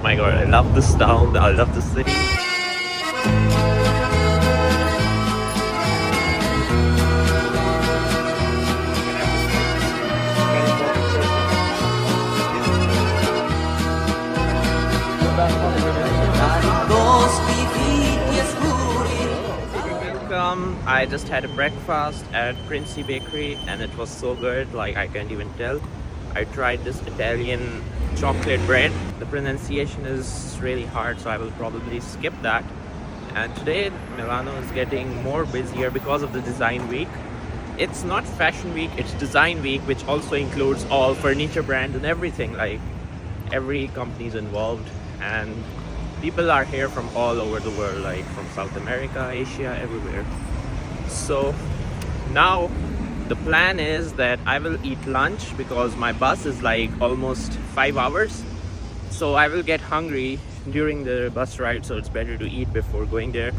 Oh my god, I love this town, I love the city. Welcome. I just had a breakfast at Princi Bakery and it was so good, like I can't even tell. I tried this Italian chocolate bread. The pronunciation is really hard, so I will probably skip that. And today Milano is getting more busier because of the design week. It's not fashion week, it's design week, which also includes all furniture brands and everything. Like every company is involved and people are here from all over the world, like from South America, Asia, everywhere. So now the plan is that I will eat lunch because my bus is like almost 5 hours. So I will get hungry during the bus ride, so it's better to eat before going there.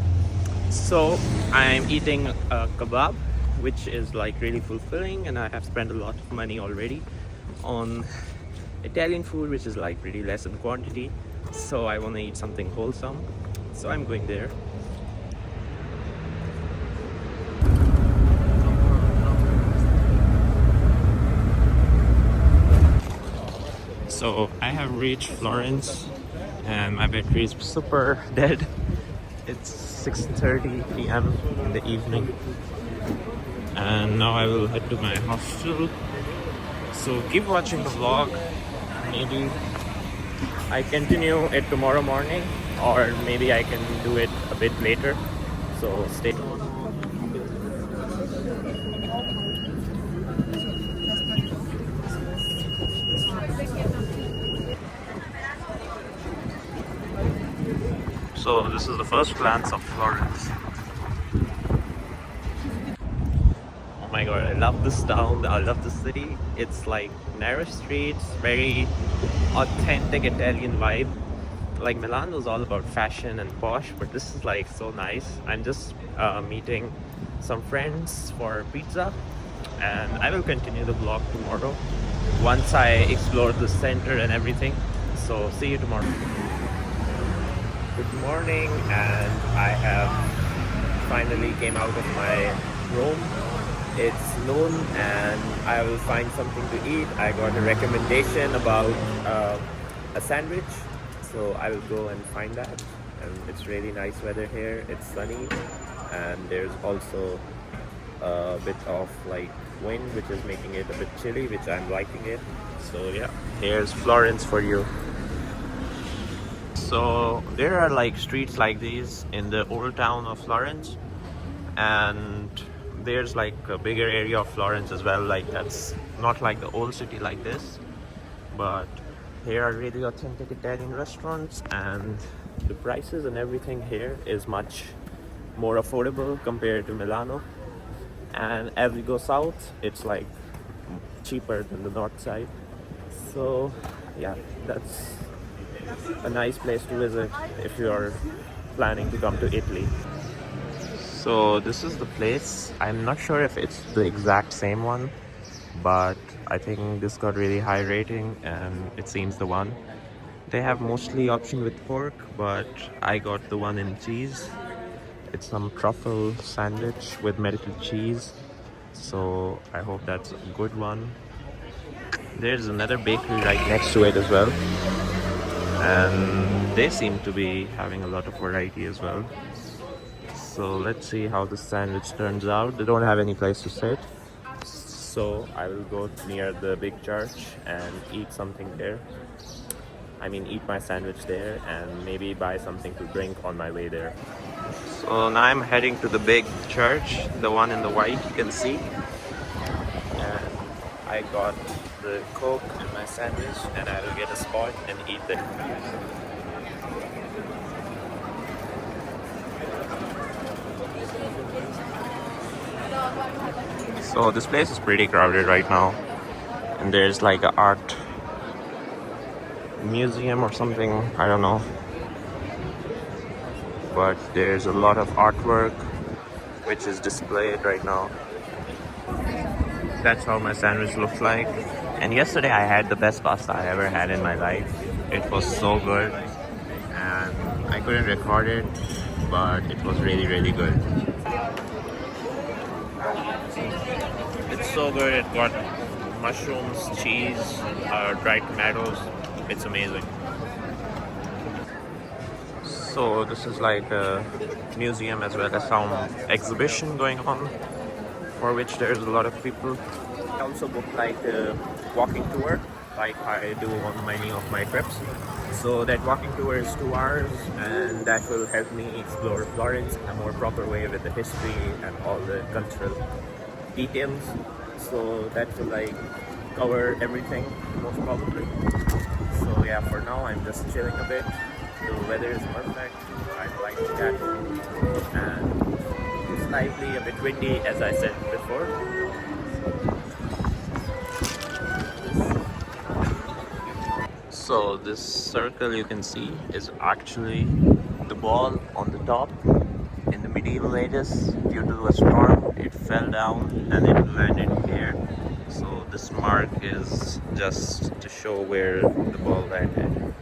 So I'm eating a kebab, which is like really fulfilling, and I have spent a lot of money already on Italian food, which is like pretty less in quantity. So I want to eat something wholesome, so I'm going there. So I have reached Florence and my battery is super dead. It's 6:30 p.m. in the evening and now I will head to my hostel. So keep watching the vlog. Maybe I continue it tomorrow morning, or maybe I can do it a bit later. So stay tuned. So this is the first glance of Florence. Oh my god, I love this town, I love the city. It's like narrow streets, very authentic Italian vibe. Like Milan was all about fashion and posh, but this is like so nice. I'm just meeting some friends for pizza and I will continue the vlog tomorrow once I explore the center and everything. So see you tomorrow. Good morning, and I have finally came out of my room. It's noon and I will find something to eat. I got a recommendation about a sandwich, so I will go and find that. And it's really nice weather here, it's sunny, and there's also a bit of like wind which is making it a bit chilly, which I'm liking it. So yeah, here's Florence for you. So there are like streets like these in the old town of Florence, and there's like a bigger area of Florence as well. Like that's not like the old city like this, but here are really authentic Italian restaurants, and the prices and everything here is much more affordable compared to Milano. And as we go south, it's like cheaper than the north side. So yeah, that's a nice place to visit if you are planning to come to Italy. So this is the place. I'm not sure if it's the exact same one, but I think this got really high rating and it seems the one. They have mostly option with pork, but I got the one in cheese. It's some truffle sandwich with melted cheese, so I hope that's a good one. There's another bakery right next to it as well, and they seem to be having a lot of variety as well. So let's see how the sandwich turns out. They don't have any place to sit, so I will go near the big church and eat something there. I mean, eat my sandwich there and maybe buy something to drink on my way there. So now I'm heading to the big church, the one in the white you can see. And I got the Coke and my sandwich, and I will get a spot and eat there. So this place is pretty crowded right now, and there's like an art museum or something, I don't know, but there's a lot of artwork which is displayed right now. That's how my sandwich looks like. And yesterday I had the best pasta I ever had in my life. It was so good. I couldn't record it, but it was really, really good. It's so good. It got mushrooms, cheese, dried tomatoes. It's amazing. So this is like a museum as well as some exhibition going on, for which there's a lot of people. I also booked like a walking tour, like I do on many of my trips. So that walking tour is 2 hours, and that will help me explore Florence in a more proper way with the history and all the cultural details. So that will like cover everything most probably. So yeah, for now I'm just chilling a bit. The weather is perfect. I like that, and it's slightly a bit windy, as I said before. So this circle you can see is actually the ball on the top. In the medieval ages, due to a storm, it fell down and it landed here. So this mark is just to show where the ball landed.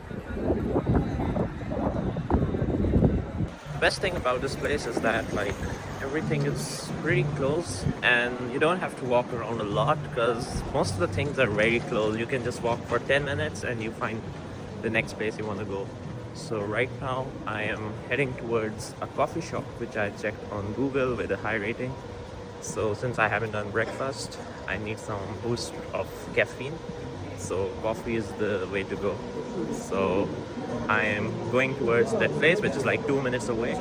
The best thing about this place is that like everything is pretty close and you don't have to walk around a lot, because most of the things are very close. You can just walk for 10 minutes and you find the next place you want to go. So right now I am heading towards a coffee shop which I checked on Google with a high rating. So since I haven't done breakfast, I need some boost of caffeine. So coffee is the way to go. So I am going towards that place which is like 2 minutes away.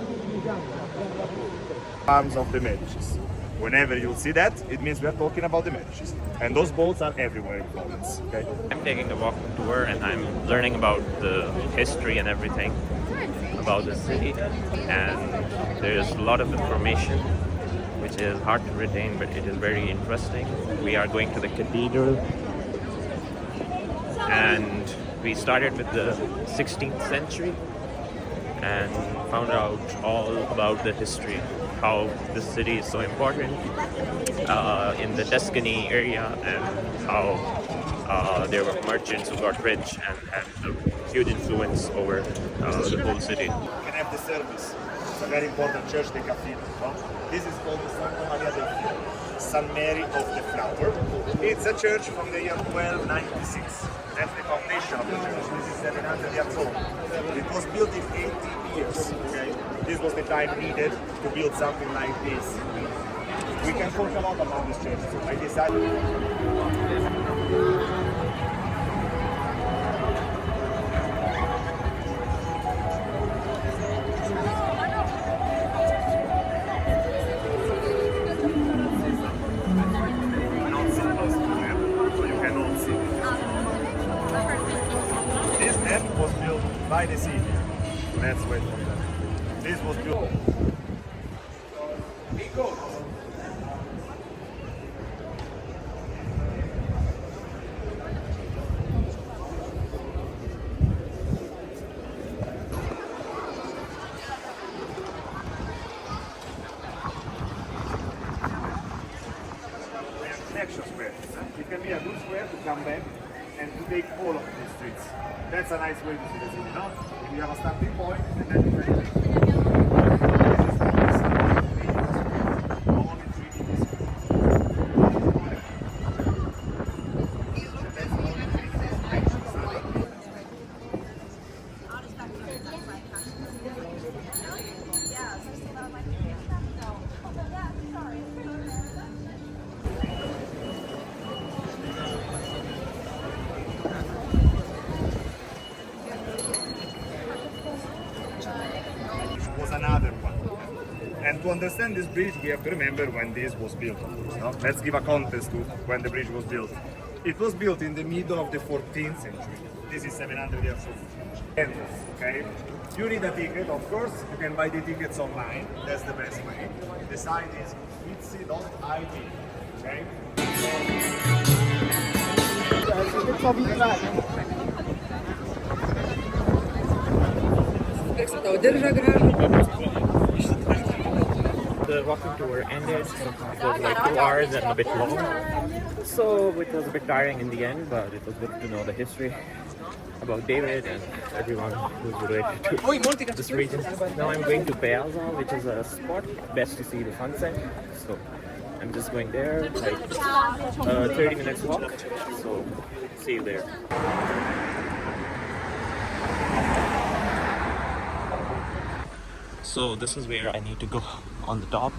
Arms of the Medicis. Whenever you'll see that, it means we are talking about the Medicis. And those boats are everywhere in Florence. Okay? I'm taking a walking tour and I'm learning about the history and everything about the city. And there's a lot of information which is hard to retain, but it is very interesting. We are going to the Cathedral. And we started with the 16th century and found out all about the history, how the city is so important in the Tuscany area, and how there were merchants who got rich and had a huge influence over the whole city. You can have the service. It's a very important church, the Cathedral. No? This is called the Santa Maria del Fiore, San Mary of the Flower. It's a church from the year 1296. That's the foundation of the church. This is 700 years old. It was built in 80 years. Okay? This was the time needed to build something like this. We can talk a lot about this church. So I decided. Was built by the sea. Let's wait for that. This was built. Connection square. It can be a good square to come back and to take all of the streets. That's a nice way to see the city, no? You have a starting point and then you can another one. And to understand this bridge, we have to remember when this was built. No? Let's give a context to when the bridge was built. It was built in the middle of the 14th century. This is 700 years old. Okay? You need a ticket, of course. You can buy the tickets online. That's the best way. The site is itzy.it. Okay? The walking tour ended. It was like 2 hours and a bit long, so it was a bit tiring in the end, but it was good to know the history. about David and everyone who's related to this region. Now I'm going to Piazzale, which is a spot best to see the sunset. So I'm just going there, like 30 minutes walk. So see you there. So this is where I need to go on the top,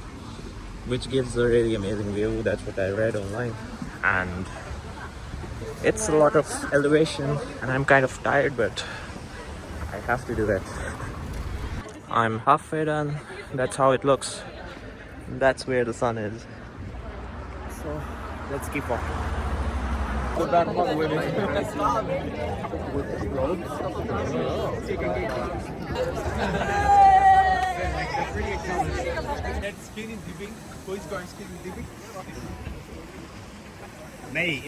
which gives a really amazing view. That's what I read online, and it's a lot of elevation and I'm kind of tired, but I have to do that. I'm halfway done. That's how it looks. That's where the sun is. So let's keep walking. Nee.